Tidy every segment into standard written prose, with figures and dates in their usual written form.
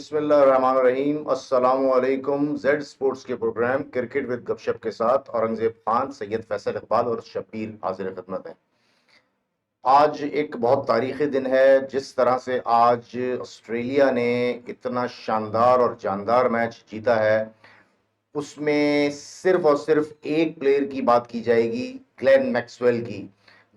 बिस्मिल्लाहिर्रहमानिर्रहीम। अस्सलामुअलैकुम। Z sports के प्रोग्राम क्रिकेट विद गपशप के साथ औरंगजेब खान, सैयद फैसल इकबाल और शब्बीर हाजिर खिदमत है। आज एक बहुत तारीखी दिन है। जिस तरह से आज ऑस्ट्रेलिया ने इतना शानदार और जानदार मैच जीता है, उसमें सिर्फ और सिर्फ एक प्लेयर की बात की जाएगी, ग्लेन मैक्सवेल की।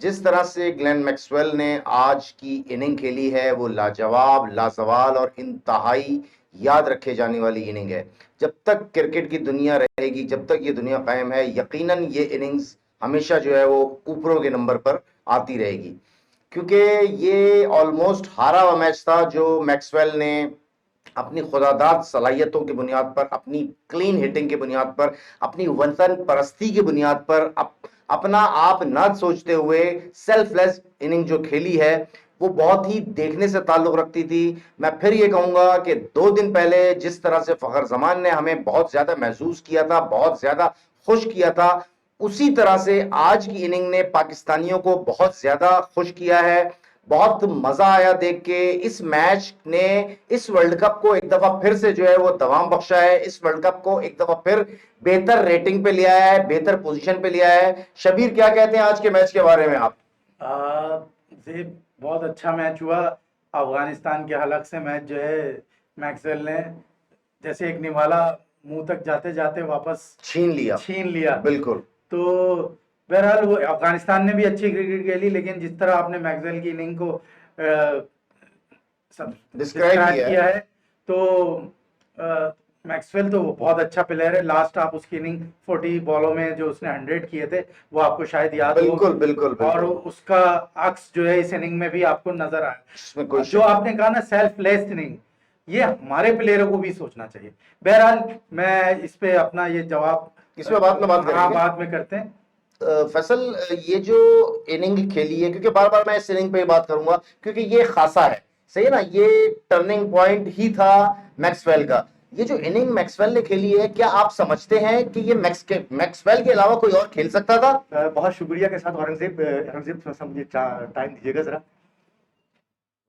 जिस तरह से ग्लेन मैक्सवेल ने आज की इनिंग खेली है, वो लाजवाब, लाजवाल और इंतहाई याद रखे जाने वाली इनिंग है। जब तक क्रिकेट की दुनिया रहेगी, जब तक ये दुनिया कायम है, यकीनन ये इनिंग्स हमेशा जो है वो ऊपरों के नंबर पर आती रहेगी। क्योंकि ये ऑलमोस्ट हारा हुआ मैच था जो मैक्सवेल ने अपनी खुदादाद सलाहियतों की बुनियाद पर, अपनी क्लीन हिटिंग की बुनियाद पर, अपनी वतन परस्ती की बुनियाद पर, अपना आप न सोचते हुए सेल्फलेस इनिंग जो खेली है, वो बहुत ही देखने से ताल्लुक रखती थी। मैं फिर ये कहूंगा कि 2 दिन पहले जिस तरह से फखर जमान ने हमें बहुत ज्यादा महसूस किया था, बहुत ज्यादा खुश किया था, उसी तरह से आज की इनिंग ने पाकिस्तानियों को बहुत ज्यादा खुश किया है। बहुत मजा आया देख के। इस मैच ने इस वर्ल्ड कप को एक दफा फिर से जो है वो दवाम बख्शा है। इस वर्ल्ड कप को एक दफा फिर बेहतर रेटिंग पे लिया है, बेहतर पोजीशन पे लिया है। शबीर, क्या कहते हैं आज के मैच के बारे में आप? जी, बहुत अच्छा मैच हुआ। अफगानिस्तान के हलक से मैच जो है मैक्सवेल ने जैसे एक निवाला मुंह तक जाते जाते वापस छीन लिया। बिल्कुल। तो बहरहाल वो अफगानिस्तान ने भी अच्छी क्रिकेट खेली, लेकिन जिस तरह आपने मैक्सवेल की इनिंग को डिस्क्राइब किया है, तो मैक्सवेल तो बहुत अच्छा प्लेयर है। लास्ट आप उसकी इनिंग 40 बॉलों में जो उसने 100 किए थे, वो आपको शायद याद हो। बिल्कुल बिल्कुल और बिल्कुल। उसका अक्स जो है इस इनिंग में भी आपको नजर आया। इसमें कोई जो आपने कहा ना सेल्फलेस इनिंग, ये हमारे प्लेयरों को भी सोचना चाहिए। बहरहाल मैं इस पे अपना ये जवाब इसमें बाद में बात करेंगे। बाद में करते हैं। फैसल, ये जो इनिंग खेली है, क्योंकि बार बार मैं इस इनिंग पे ही बात करूंगा क्योंकि ये खासा है, सही है ना, ये टर्निंग पॉइंट ही था मैक्सवेल का। ये जो इनिंग मैक्सवेल ने खेली है, क्या आप समझते हैं कि ये मैक्सवेल के अलावा कोई और खेल सकता था? बहुत शुक्रिया के साथ औरंगजेब। औरंगजेब थोड़ा सा मुझे टाइम दीजिएगा जरा।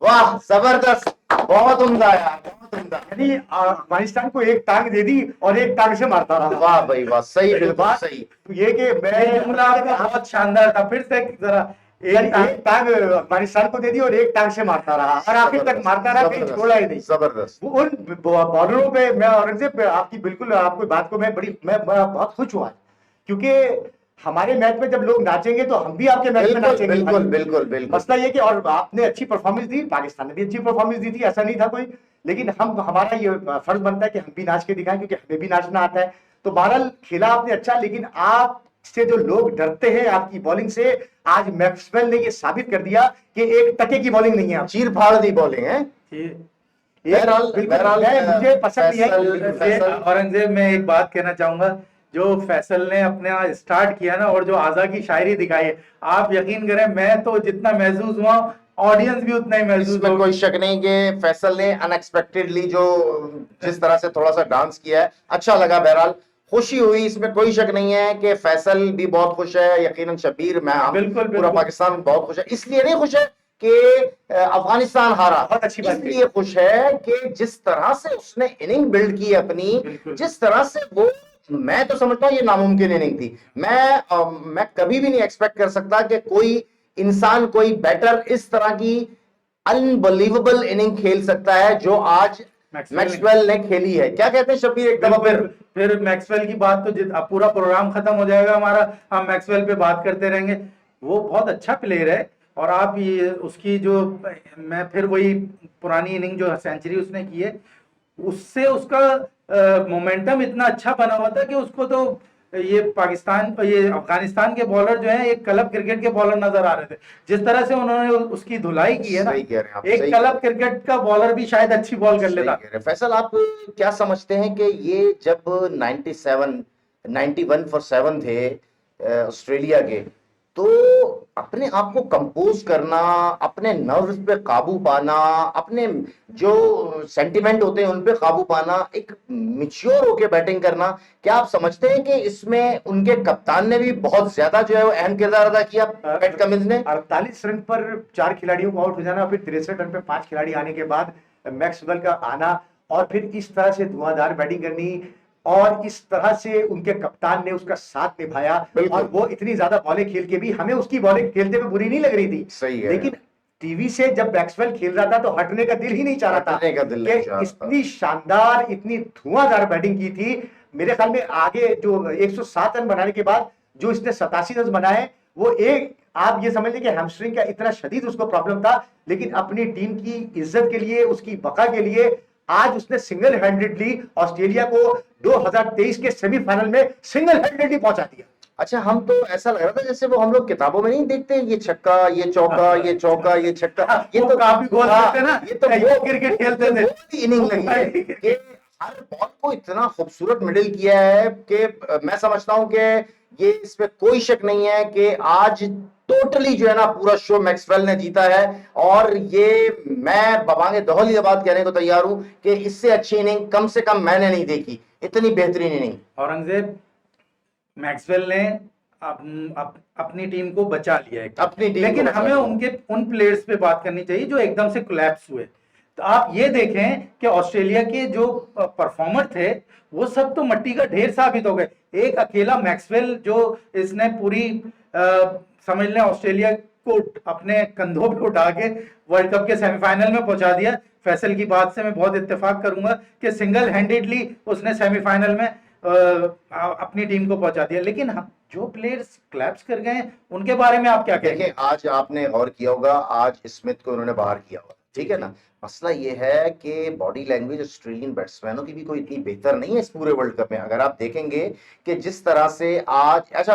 वाह, जबरदस्त, बहुत उम्दा यार, बहुत उम्दा। यानी अफगानिस्तान को एक टांग दे दी और एक टांग से मारता रहा। वाह भाई वाह, सही, बिल्कुल बात सही। तो ये कि ये जुमला आपका बहुत शानदार था। फिर से जरा एक टांग अफगानिस्तान को दे दी और एक टांग से मारता रहा और आखिर तक मारता रहा, कहीं छोड़ा ही नहीं। जबरदस्त। उन बॉलरों पे मैं औरंगजेब आपकी बिल्कुल आपकी बात को मैं बहुत खुश हुआ, क्योंकि हमारे मैच में जब लोग नाचेंगे तो हम भी आपके मैच में नाचेंगे। बिल्कुल बिल्कुल बिल्कुल। मसला ये कि और आपने अच्छी परफॉर्मेंस दी, पाकिस्तान ने भी अच्छी परफॉर्मेंस दी थी, ऐसा नहीं था कोई, लेकिन हमारा ये फर्ज बनता है कि हम भी नाच के दिखाएं, क्योंकि हमें भी नाचना आता है। तो बहरहाल खेला आपने अच्छा, लेकिन आपसे जो लोग डरते हैं आपकी बॉलिंग से, आज मैक्सवेल ने ये साबित कर दिया कि एक टके की बॉलिंग नहीं है, चीर फाड़ दी बॉलिंग है। बहरहाल मुझे पसंद नहीं है। औरंगजेब, मैं एक बात कहना चाहूंगा, जो फैसल ने अपना स्टार्ट किया ना और जो आजा की शायरी दिखाई है, आप यकीन करें मैं तो जितना महसूस हुआ ऑडियंस भी उतना ही महसूस इसमें कोई शक नहीं कि फैसल ने अनएक्सपेक्टेडली जो जिस तरह से थोड़ा सा डांस किया है, अच्छा लगा। बहरहाल खुशी हुई, इसमें कोई शक नहीं है कि फैसल भी बहुत खुश है, यकीनन शबीर, मैं, बिल्कुल पूरा पाकिस्तान बहुत खुश है। इसलिए नहीं खुश है कि अफगानिस्तान हारा, बहुत अच्छी बात, इसलिए खुश है कि जिस तरह से उसने इनिंग बिल्ड की अपनी, जिस तरह से वो, मैं तो समझता हूं ये नामुमकिन इनिंग थी। मैं कभी भी नहीं एक्सपेक्ट कर सकता कि कोई इंसान, कोई बैटर इस तरह की अनबिलीवेबल इनिंग खेल सकता है जो आज मैक्सवेल ने खेली है। क्या कहते हैं शबीर? एक दफा फिर मैक्सवेल की बात तो पूरा प्रोग्राम खत्म हो जाएगा हमारा, हम मैक्सवेल पे बात करते रहेंगे। वो बहुत अच्छा प्लेयर है, और आप ये उसकी जो, मैं फिर वही पुरानी इनिंग जो सेंचुरी उसने की है, उससे उसका मोमेंटम इतना अच्छा बना हुआ था कि उसको तो ये अफगानिस्तान के बॉलर जो हैं एक क्लब क्रिकेट के बॉलर नजर आ रहे थे। जिस तरह से उन्होंने उसकी धुलाई की है ना, एक क्लब क्रिकेट का बॉलर भी शायद अच्छी बॉल कर लेता। फैसल, आप क्या समझते हैं कि ये जब 91 फॉर 7 थे ऑस्ट्रेलिया के, तो अपने आप को कंपोज करना, अपने नर्व्स पे काबू पाना, अपने जो सेंटिमेंट होते हैं उन पे काबू पाना, एक मिच्योर होके बैटिंग करना, क्या आप समझते हैं कि इसमें उनके कप्तान ने भी बहुत ज्यादा जो है वो अहम किरदार अदा किया? पैट कमिंस ने 48 रन पर 4 खिलाड़ियों को आउट हो जाना, फिर 63 रन पे 5 खिलाड़ी आने के बाद मैक्सवेल का आना और फिर इस तरह से धुआंधार बैटिंग करनी, और इस तरह से उनके कप्तान ने उसका साथ निभाया, बिल्कुल। और वो इतनी ज्यादा बॉलें खेल के भी हमें उसकी बॉलें खेलते हुए बुरी नहीं लग रही थी। सही है। लेकिन टीवी से जब मैक्सवेल खेल रहा था तो हटने का दिल ही नहीं चाह रहा था हटने का दिल नहीं कि चाह रहा था। इतनी शानदार, इतनी धुआंधार बैटिंग की थी। मेरे ख्याल में आगे जो 107 रन बनाने के बाद जो इसने 87 रन बनाए, वो एक, आप ये समझ लें कि हैमस्ट्रिंग का इतना शदीद उसको प्रॉब्लम था, लेकिन अपनी टीम की इज्जत के लिए, उसकी बका के लिए आज उसने सिंगल हैंडेडली ऑस्ट्रेलिया को 2023 के सेमीफाइनल में सिंगल हैंडेडली पहुंचा दिया। अच्छा, हम तो ऐसा लग रहा था जैसे वो हम लोग किताबों में नहीं देखते, ये छक्का, ये चौका, ये चौका, ये छक्का, ये वो तो काफी गोल हाँ, करते ना, ये तो ये क्रिकेट खेलते थे। वो इनिंग लगी है कि हर बॉल को इतना खूबसूरत मिडिल किया है कि मैं समझता हूं कि ये इसमें कोई शक नहीं है कि आज टोटली जो है ना पूरा शो मैक्सवेल ने जीता है। और ये मैं बबांगे दौहल ये बात कहने को तैयार हूं कि इससे अच्छी इनिंग कम से कम मैंने नहीं देखी, इतनी बेहतरीन इनिंग। औरंगजेब, मैक्सवेल ने अपनी टीम को बचा लिया है, अपनी टीम को लेकिन बचा हमें लिया। उनके उन प्लेयर्स पे बात करनी चाहिए जो एकदम से कोलैप्स हुए। तो आप ये देखें कि ऑस्ट्रेलिया के जो परफॉर्मर थे वो सब तो मिट्टी का ढेर साबित हो गए। एक अकेला मैक्सवेल जो इसने पूरी समझ लें ऑस्ट्रेलिया को अपने कंधों पे उठा के वर्ल्ड कप के सेमीफाइनल में पहुंचा दिया। फैसल की बात से मैं बहुत इत्तेफाक करूंगा कि सिंगल हैंडेडली उसने सेमीफाइनल में अपनी टीम को पहुंचा दिया। लेकिन हम जो प्लेयर्स क्लैप्स कर गए हैं उनके बारे में आप क्या कहेंगे? देखिए, आज आपने गौर किया होगा, आज स्मिथ को उन्होंने बाहर किया होगा, ठीक है ना। मसला ये है कि बॉडी लैंग्वेज ऑस्ट्रेलियन बैट्समैनों की भी कोई इतनी बेहतर नहीं है इस पूरे वर्ल्ड कप में। अगर आप देखेंगे कि जिस तरह से आज, अच्छा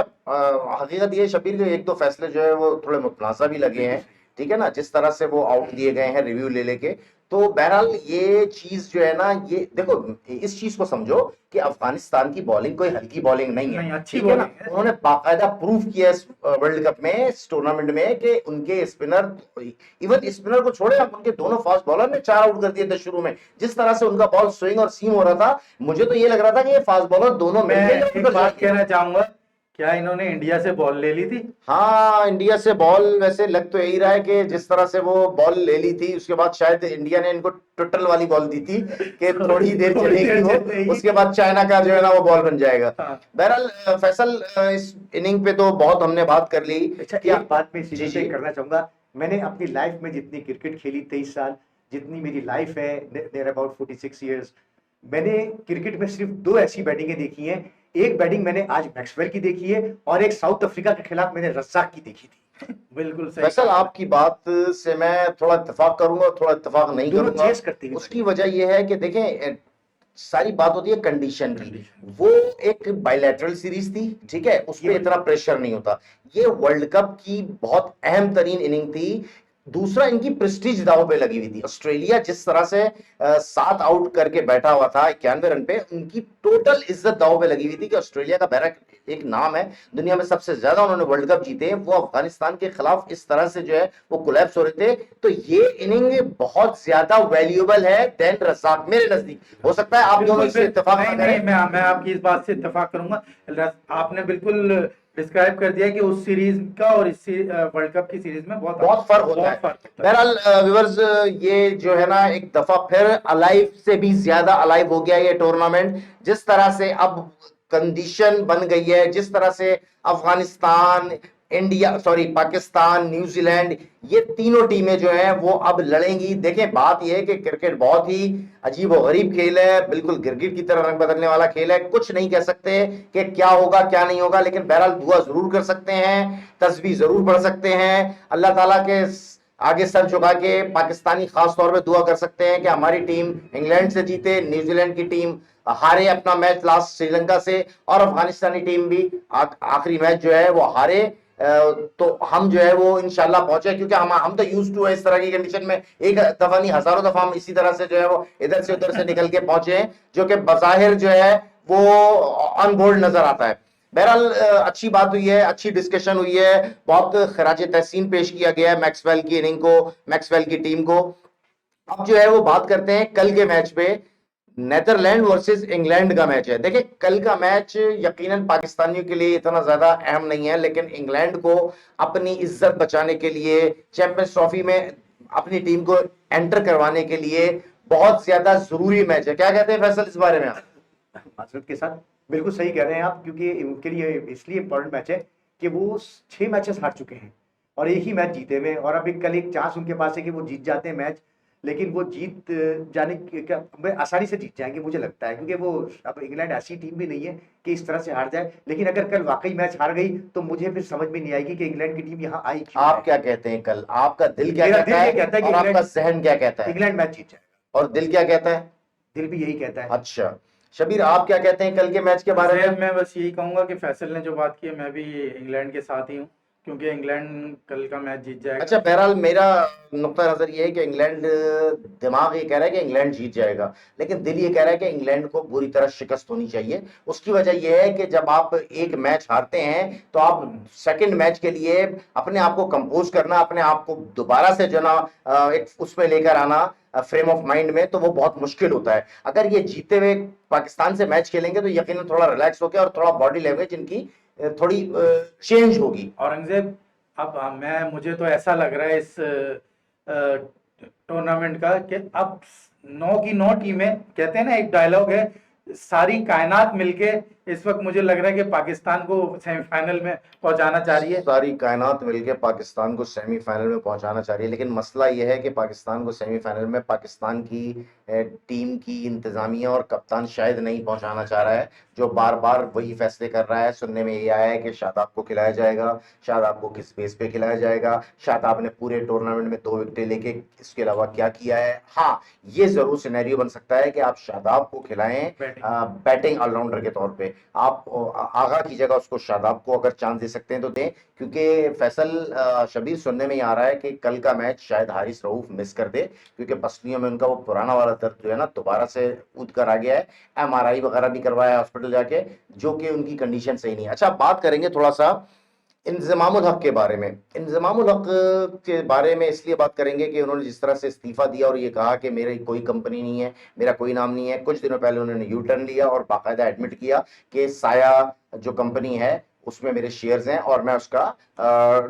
हकीकत ये शबीर के एक दो फैसले जो है वो थोड़े मुतनाज़ा भी लगे हैं, ठीक है ना, जिस तरह से वो आउट दिए गए हैं रिव्यू ले लेके। तो बहरहाल ये चीज जो है ना, ये देखो इस चीज को समझो कि अफगानिस्तान की बॉलिंग कोई हल्की बॉलिंग नहीं है, नहीं, अच्छी ठीक है ना। बॉलिंग है। उन्होंने बाकायदा प्रूफ किया इस वर्ल्ड कप में, इस टूर्नामेंट में, कि उनके स्पिनर, इवन स्पिनर को छोड़े, अब उनके दोनों फास्ट बॉलर ने 4 आउट कर दिए थे शुरू में। जिस तरह से उनका बॉल स्विंग और सीम हो रहा था, मुझे तो ये लग रहा था कि ये फास्ट बॉलर दोनों मैं मिलकर एक बात कहना चाहूंगा, क्या इन्होंने इंडिया से बॉल ले ली थी? हाँ, इंडिया से बॉल वैसे लग तो यही रहा है कि जिस तरह से वो बॉल ले ली थी, उसके बाद शायद इंडिया ने इनको टोटल वाली बॉल दी थी कि थोड़ी देर चलेगी वो, उसके बाद चाइना का जो है ना वो बॉल बन जाएगा। हाँ। बहरहाल फैसल, इस इनिंग पे तो बहुत हमने बात कर ली। अच्छा, क्या एक बात मैं इसी जी, से जी। करना चाहूंगा। मैंने अपनी लाइफ में जितनी क्रिकेट खेली 23 साल, जितनी मेरी लाइफ है देयर अबाउट 46 इयर्स, मैंने क्रिकेट में सिर्फ 2 ऐसी बैटिंगें देखी हैं। एक बैटिंग मैंने आज मैक्सवेल की देखी है, और एक साउथ अफ्रीका के खिलाफ मैंने रज़ाक की देखी थी। बिल्कुल सही। फैसल, आपकी बात से मैं थोड़ा इत्तेफाक करूंगा, थोड़ा इत्तेफाक नहीं दोनों करूंगा। चेस करती हुई उसकी वजह यह है कि देखें, सारी बात होती है कंडीशन की। Condition। वो एक बायलैटरल सीरीज थी, ठीक है, उस पर इतना प्रेशर नहीं होता। ये वर्ल्ड कप की बहुत अहम तरीन इनिंग थी। दूसरा, इनकी प्रेस्टीज दांव पे लगी हुई थी। ऑस्ट्रेलिया जिस तरह से 7 आउट करके बैठा हुआ था 91 रन पे, उनकी टोटल इज्जत दांव पे लगी हुई थी कि ऑस्ट्रेलिया का बैरक एक नाम है दुनिया में, सबसे ज्यादा उन्होंने वर्ल्ड कप जीते हैं, वो अफगानिस्तान के खिलाफ इस तरह से जो है वो कोलैप्स हो रहे थे। तो ये इनिंग बहुत ज्यादा वैल्यूएबल है देन रज़ाक, मेरे नजदीक। हो सकता है आप दोनों इससे इत्तेफाक ना नहीं, नहीं, करें। मैं आपकी इस बात से इत्तेफाक करूंगा। आपने बिल्कुल डिस्क्राइब कर दिया कि उस सीरीज का और इस वर्ल्ड कप की सीरीज में बहुत फर्क होता है। फर्क होता है। बहरहाल व्यूअर्स, ये जो है ना एक दफा फिर अलाइव से भी ज्यादा अलाइव हो गया ये टूर्नामेंट। जिस तरह से अब कंडीशन बन गई है, जिस तरह से Afghanistan, India, sorry Pakistan, New Zealand, ये तीनों टीमें जो हैं वो अब लड़ेंगी। देखें, बात यह है कि क्रिकेट बहुत ही अजीब और गरीब खेल है, बिल्कुल गिरगिट की तरह रंग बदलने वाला खेल है। कुछ नहीं कह सकते कि क्या होगा क्या नहीं होगा, लेकिन बहरहाल दुआ जरूर कर सकते हैं, तस्बीह जरूर पढ़ सकते हैं, अल्लाह ताला के आगे सर झुका के पाकिस्तानी खास तौर पे दुआ कर सकते हैं कि हमारी टीम इंग्लैंड से जीते, न्यूजीलैंड की टीम हारे अपना मैच लास्ट श्रीलंका से, और अफगानिस्तानी टीम भी आखिरी मैच जो है वो हारे। तो हम जो है वो इंशाल्लाह पहुंचे, क्योंकि हम तो यूज टू है इस तरह की कंडीशन में। एक दफा नहीं, हजारों दफा हम इसी तरह से जो है वो इधर से उधर से निकल के पहुंचे हैं, जो कि बज़ाहिर जो है वो ऑन बोर्ड नजर आता है। बहरहाल अच्छी बात हुई है, अच्छी डिस्कशन हुई है, बहुत खराज तहसीन पेश किया गया है मैक्सवेल की इनिंग को, मैक्सवेल की टीम को। अब जो है वो बात करते हैं कल के मैच पे। नेदरलैंड वर्सेस इंग्लैंड का मैच है। देखिए, कल का मैच यकीनन पाकिस्तानियों के लिए इतना ज्यादा अहम नहीं है, लेकिन इंग्लैंड को अपनी इज्जत बचाने के लिए, चैंपियंस ट्रॉफी में अपनी टीम को एंटर करवाने के लिए बहुत ज्यादा जरूरी मैच है। क्या कहते हैं फैसल इस बारे में आप? माजरत के साथ बिल्कुल सही कह रहे हैं आप, क्योंकि उनके लिए इसलिए इंपॉर्टेंट मैच है कि वो 6 मैचेस हार चुके हैं और एक ही मैच जीते हुए, और अभी कल एक चांस उनके पास है कि वो जीत जाते हैं मैच, लेकिन वो जीत जाने आसानी से जीत जाएंगे मुझे लगता है, क्योंकि वो अब इंग्लैंड ऐसी टीम भी नहीं है कि इस तरह से हार जाए। लेकिन अगर कल वाकई मैच हार गई तो मुझे फिर समझ में नहीं आएगी कि इंग्लैंड की टीम यहाँ आई क्यों आप है। क्या कहते हैं? कल आपका दिल क्या मेरा कहता दिल ये है कहता है कि और आपका इंग्लैंड जहन क्या कहता है? इंग्लैंड मैच जीत जाएगा। और दिल क्या कहता है? दिल भी यही कहता है। अच्छा, शबीर आप क्या कहते हैं कल के मैच के बारे जैद, में? मैं बस यही कहूंगा कि फैसल ने जो बात की है, मैं भी इंग्लैंड के साथ ही हूँ, क्योंकि इंग्लैंड कल का मैच जीत जाएगा। अच्छा, बहरहाल मेरा नुक्ता नजर ये है कि इंग्लैंड, दिमाग ये कह रहा है कि इंग्लैंड जीत जाएगा, लेकिन दिल ये कह रहा है कि इंग्लैंड को बुरी तरह शिकस्त होनी चाहिए। उसकी वजह यह है कि जब आप एक मैच हारते हैं तो आप सेकंड मैच के लिए अपने आप को कंपोज करना, अपने आप को दोबारा से जो ना एक उसमें लेकर आना फ्रेम ऑफ माइंड में, तो वो बहुत मुश्किल होता है। अगर ये जीते हुए पाकिस्तान से मैच खेलेंगे तो यकीनन थोड़ा रिलैक्स होकर और थोड़ा बॉडी लैंग्वेज इनकी थोड़ी चेंज होगी। औरंगजेब, अब मुझे तो ऐसा लग रहा है इस टूर्नामेंट का कि अब 9 की 9 टीमें, कहते हैं ना एक डायलॉग है, सारी कायनात मिलके इस वक्त मुझे लग रहा है कि पाकिस्तान को सेमीफाइनल में पहुंचाना चाह रही है। सारी कायनात मिलके पाकिस्तान को सेमीफाइनल में पहुंचाना चाह रही है, लेकिन मसला यह है कि पाकिस्तान को सेमीफाइनल में पाकिस्तान की टीम की इंतजामिया और कप्तान शायद नहीं पहुंचाना चाह रहा है, जो बार बार वही फैसले कर रहा है। सुनने में ये आया है कि शादाब को खिलाया जाएगा, शादाब को किस बेस पे खिलाया जाएगा, शादाब ने पूरे टूर्नामेंट में 2 विकेटें लेके इसके अलावा क्या किया है। हाँ, ये जरूर सिनेरियो बन सकता है कि आप शादाब को खिलाएं बैटिंग ऑलराउंडर के तौर पे, आप आगा की जगह उसको शादाब को अगर चांस दे सकते हैं तो दें, क्योंकि फैसल, शबीर सुनने में ही आ रहा है कि कल का मैच शायद हारिस रऊफ मिस कर दे, क्योंकि पसलियों में उनका वो पुराना वाला दर्द जो है ना दोबारा से उठ कर आ गया है। MRI वगैरह भी करवाया हॉस्पिटल जाके, जो कि उनकी कंडीशन सही नहीं है। अच्छा, बात करेंगे थोड़ा सा इंजमामुल हक के बारे में। इंजमामुल हक के बारे में इसलिए बात करेंगे कि उन्होंने जिस तरह से इस्तीफा दिया और ये कहा कि मेरी कोई कंपनी नहीं है, मेरा कोई नाम नहीं है। कुछ दिनों पहले उन्होंने यू टर्न लिया और बाकायदा एडमिट किया कि साया जो कंपनी है उसमें मेरे शेयर्स हैं और मैं उसका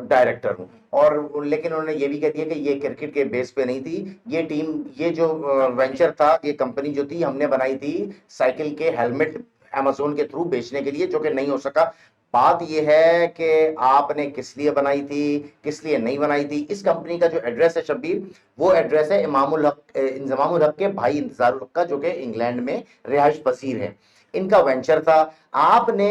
डायरेक्टर हूं। और लेकिन उन्होंने ये भी कह दिया कि ये क्रिकेट के बेस पे नहीं थी, ये टीम, ये जो वेंचर था, ये कंपनी जो थी हमने बनाई थी साइकिल के हेलमेट अमेज़न के थ्रू बेचने के लिए, जो कि नहीं हो सका। बात यह है कि आपने किस लिए बनाई थी, किस लिए नहीं बनाई थी। इस कंपनी का जो एड्रेस है शब्बीर, वो एड्रेस है इंजमामुल हक के भाई इंतजारुल हक का, जो कि इंग्लैंड में रिहाइश पसीर है। इनका वेंचर था। आपने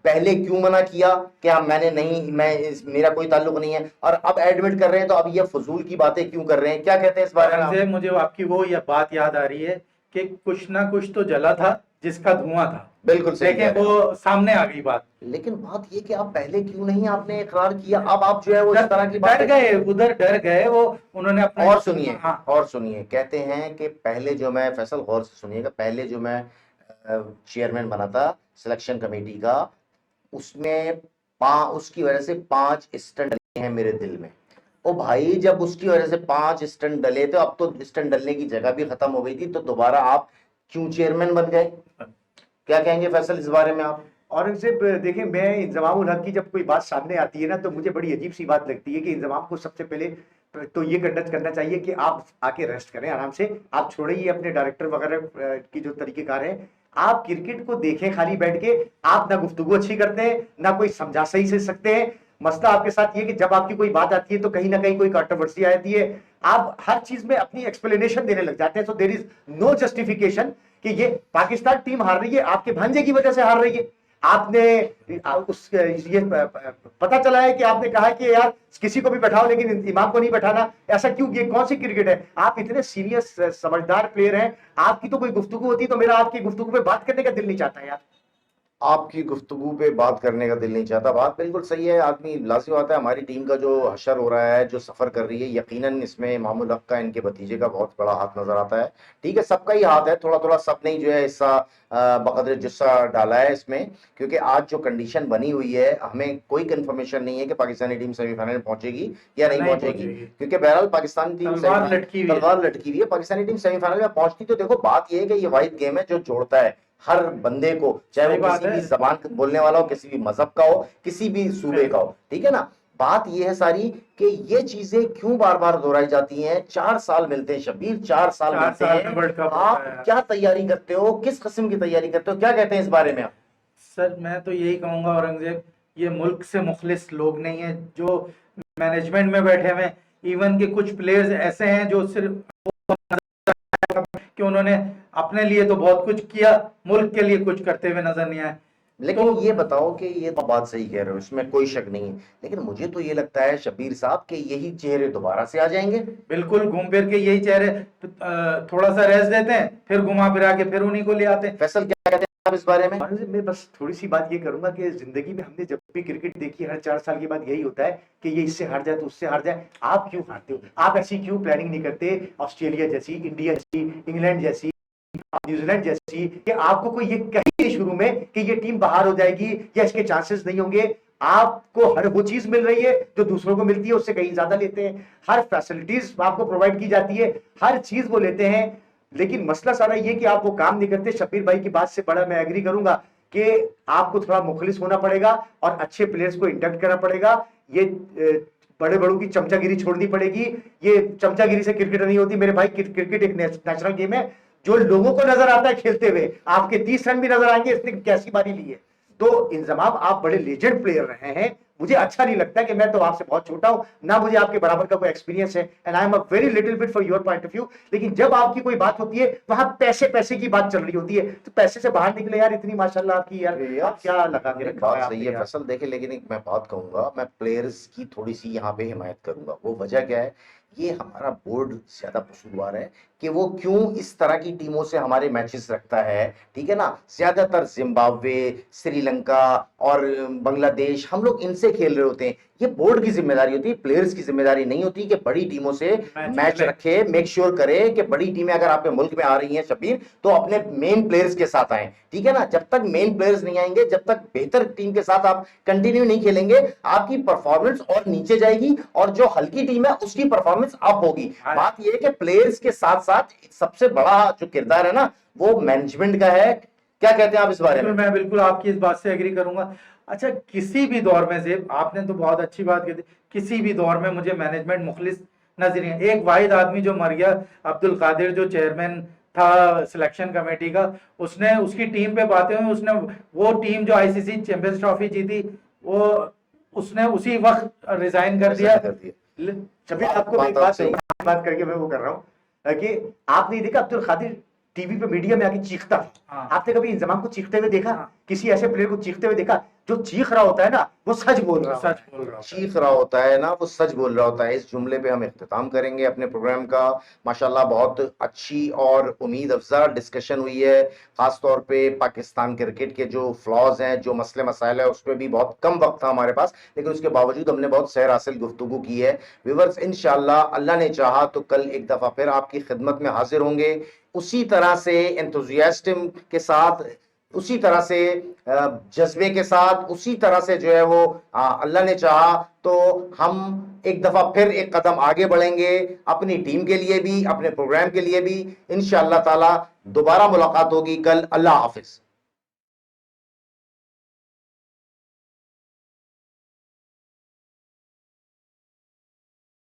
पहले क्यों मना किया कि हाँ मैंने नहीं, मेरा कोई ताल्लुक नहीं है, और अब एडमिट कर रहे हैं, तो अब ये फजूल की बातें क्यों कर रहे हैं? क्या कहते हैं इस बारे में आप? मुझे आपकी वो यह बात याद आ रही है कि कुछ ना कुछ तो जला था जिसका धुआं था। बिल्कुल सही कह लेकिन रहे हैं। वो सामने आ गई बात। लेकिन बात ये कि आप पहले क्यों नहीं आपने इकरार किया? अब आप जो है वो इस तरह की डर बात गए, उधर डर गए वो, उन्होंने अपने और सुनिए, हाँ, और सुनिए, कहते हैं कि पहले जो मैं, फैसल गौर से सुनिएगा, पहले जो मैं चेयरमैन बना था सिलेक्शन कमेटी का, उसमें उसकी वजह से 5 स्टंट डले हैं मेरे दिल में। ओ भाई, जब उसकी वजह से 5 स्टंट डले थे, अब तो स्टंट डलने की जगह भी खत्म हो गई थी, तो दोबारा आप क्यों चेयरमैन बन गए? क्या कहेंगे फैसल इस बारे में आप? औरंगजेब, देखिए, मैं इंजमामुल हक की जब कोई बात सामने आती है ना, तो मुझे बड़ी अजीब सी बात लगती है कि इंजमाम को सबसे पहले तो ये कंडक्ट करना चाहिए कि आप आके रेस्ट करें आराम से, आप छोड़िए अपने डायरेक्टर वगैरह की जो तरीकेकार है, आप क्रिकेट को देखें खाली बैठ के। आप ना गुफ्तगू अच्छी करते हैं, ना कोई समझा सही से सकते हैं। मसला आपके साथ ये कि जब आपकी कोई बात आती है तो कहीं ना कहीं कोई कंट्रोवर्सी आती है, आप हर चीज में अपनी एक्सप्लेनेशन देने लग जाते हैं। So there is no justification कि ये पाकिस्तान टीम हार रही है आपके भांजे की वजह से हार रही है। आपने ये पता चला है कि आपने कहा कि यार किसी को भी बैठाओ लेकिन इमाम को नहीं बैठाना, ऐसा क्यों? ये कौन सी क्रिकेट है? आप इतने सीनियर समझदार प्लेयर हैं, आपकी तो कोई गुफ्तगू होती तो मेरा आपकी गुफ्तगू पे बात करने का दिल नहीं चाहता यार। आपकी गुफ्तगू पे बात करने का दिल नहीं चाहता, बात बिल्कुल सही है। आदमी लाजिम आता है, हमारी टीम का जो हशर हो रहा है, जो सफर कर रही है, यकीनन इसमें इमामुल हक का, इनके भतीजे का बहुत बड़ा हाथ नजर आता है। ठीक है, सबका ही हाथ है, थोड़ा थोड़ा सबने ही जो है हिस्सा बकदर जुस्सा डाला है इसमें, क्योंकि आज जो कंडीशन बनी हुई है, हमें कोई कंफर्मेशन नहीं है कि पाकिस्तानी टीम सेमीफाइनल में पहुंचेगी या नहीं पहुंचेगी, क्योंकि बहरहाल पाकिस्तान टीम तलवार लटकी हुई है। पाकिस्तानी टीम सेमीफाइनल में पहुंचती तो देखो, बात यह है कि ये वाहिद गेम है जो जोड़ता है हर बंदे को, चाहे वो किसी भी जबान बोलने वाला हो, किसी भी मजहब का हो, किसी भी सूबे का हो, ठीक है ना। बात ये है सारी कि ये चीजें क्यों बार बार दोहराई जाती हैं। 4 साल मिलते हैं शब्बीर, 4 साल 4 मिलते साल में हैं, वर्ल्ड कप आप होता है। क्या तैयारी करते हो, किस किस्म की तैयारी करते हो, क्या कहते हैं इस बारे में आप? सर मैं तो यही कहूंगा औरंगजेब, ये मुल्क से मुखलिस लोग नहीं है जो मैनेजमेंट में बैठे हुए हैं। इवन के कुछ प्लेयर्स ऐसे हैं जो सिर्फ कि उन्होंने अपने लिए तो बहुत कुछ किया, मुल्क के लिए कुछ करते हुए नजर नहीं आए। लेकिन ये बताओ कि ये तो बात सही कह रहे हो, इसमें कोई शक नहीं है, लेकिन मुझे तो ये लगता है शब्बीर साहब कि यही चेहरे दोबारा से आ जाएंगे। बिल्कुल घूम फिर के यही चेहरे थोड़ा सा रेस्ट देते हैं, फिर घुमा फिरा के फिर उन्हीं को ले आते हैं। फैसल क्या कहते हैं आप इस बारे में? औरंगजेब, मैं बस थोड़ी सी बात ये करूंगा कि जिंदगी में हमने जब भी क्रिकेट देखी, हर 4 साल के बाद यही होता है कि ये इससे हार जाए तो उससे हार जाए। आप क्यों हारते हो? आप ऐसी क्यों प्लानिंग नहीं करते, ऑस्ट्रेलिया जैसी, इंडिया जैसी, इंग्लैंड जैसी, न्यूजीलैंड जैसी, कि आपको कोई ये कहे शुरू में कि ये टीम बाहर हो जाएगी या इसके चांसेस नहीं होंगे। आपको हर वो चीज मिल रही है जो दूसरों को मिलती है, उससे कहीं ज्यादा लेते हैं। हर फैसिलिटीज आपको प्रोवाइड की जाती है, हर चीज वो लेते हैं। लेकिन मसला सारा ये कि आप वो काम नहीं करते। शब्बीर भाई की बात से बड़ा मैं एग्री करूंगा कि आपको थोड़ा मुखलिस होना पड़ेगा और अच्छे प्लेयर्स को इंडक्ट करना पड़ेगा। ये बड़े बड़ों की चमचागिरी छोड़नी पड़ेगी। ये चमचागिरी से क्रिकेट नहीं होती मेरे भाई। क्रिकेट एक नेशनल गेम है जो लोगों को नजर आता है खेलते हुए। आपके 30 रन भी नजर आएंगे, इसने कैसी बारी ली है। तो इंजमाम, आप बड़े लेजेंड प्लेयर रहे हैं। मुझे अच्छा नहीं लगता कि मैं तो आपसे बहुत छोटा हूं, ना मुझे आपके बराबर का कोई एक्सपीरियंस है, and I am a very little bit for your point of view. लेकिन जब आपकी कोई बात होती है, वहां पैसे पैसे की बात चल रही होती है, तो पैसे से बाहर निकले यार। इतनी माशाल्लाह आपकी यार, आप क्या लगा के रखा है बात आपने सही है यार। फैसल। देखे, लेकिन एक मैं बात कहूंगा, मैं प्लेयर्स की थोड़ी सी यहाँ पे हिमायत करूंगा। वो वजह क्या है, ये हमारा बोर्ड ज्यादा कसूरवार है कि वो क्यों इस तरह की टीमों से हमारे मैचेस रखता है। ठीक है ना, ज्यादातर जिम्बाब्वे, श्रीलंका और बांग्लादेश, हम लोग इनसे खेल रहे होते हैं। ये बोर्ड की जिम्मेदारी होती है, प्लेयर्स की जिम्मेदारी नहीं होती कि बड़ी टीमों से मैच खेले। रखे। मेक श्योर करे कि बड़ी टीमें अगर आपके मुल्क में आ रही हैं शब्बीर, तो अपने मेन प्लेयर्स के साथ आए। ठीक है ना, जब तक मेन प्लेयर्स नहीं आएंगे, जब तक बेहतर टीम के साथ आप कंटिन्यू नहीं खेलेंगे, आपकी परफॉर्मेंस और नीचे जाएगी और जो हल्की टीम है उसकी परफॉर्मेंस अप होगी। बात यह है कि प्लेयर्स के साथ साथ सबसे बड़ा जो किरदार है ना, वो मैनेजमेंट का है। क्या कहते हैं आप इस बारे में? मैं बिल्कुल आपकी इस बात से एग्री करूंगा। अच्छा, किसी भी दौर में से आपने तो बहुत अच्छी बात की थी, किसी भी दौर में मुझे मैनेजमेंट मुखलिस नजर नहीं है। एक वाहिद आदमी जो मर गया, अब्दुल कादिर, जो चेयरमैन था सिलेक्शन कमेटी का, उसने उसकी टीम पे बातें हुई, उसने वो टीम जो आईसीसी चैंपियंस ट्रॉफी जीती, वो उसने उसी वक्त रिजाइन कर दिया। शब्बीर, आपको मैं एक बात करके मैं वो कर रहा हूँ कि आपने देखा अब्दुल कादिर टीवी पे मीडिया में आके चीखता था। हाँ। आपने कभी इंजमाम को चीखते हुए देखा? हाँ। किसी ऐसे प्लेयर को चीखते हुए देखा? जो चीख रहा होता है ना, वो सच बोल रहा सच बोल रहा हूँ। चीख रहा होता है ना, वो सच बोल रहा होता है। इस जुमले पे हम इख्तिताम करेंगे अपने प्रोग्राम का। माशाल्लाह बहुत अच्छी और उम्मीद अफजा डिस्कशन हुई है। खास तौर पे पाकिस्तान क्रिकेट के जो फ्लॉज हैं, जो मसले मसाइल है, उस पर भी बहुत कम वक्त था हमारे पास, लेकिन उसके बावजूद हमने बहुत सैर हासिल गुफ्तगू की है। व्यूअर्स, इंशाल्लाह अल्लाह ने चाहा तो कल एक दफा फिर आपकी खिदमत में हाजिर होंगे, उसी तरह से एंथुजियास्टिम के साथ, उसी तरह से जज्बे के साथ, उसी तरह से जो है वो अल्लाह ने चाहा तो हम एक दफा फिर एक कदम आगे बढ़ेंगे, अपनी टीम के लिए भी, अपने प्रोग्राम के लिए भी। इंशाअल्लाह ताला दोबारा मुलाकात होगी कल। अल्लाह हाफिज।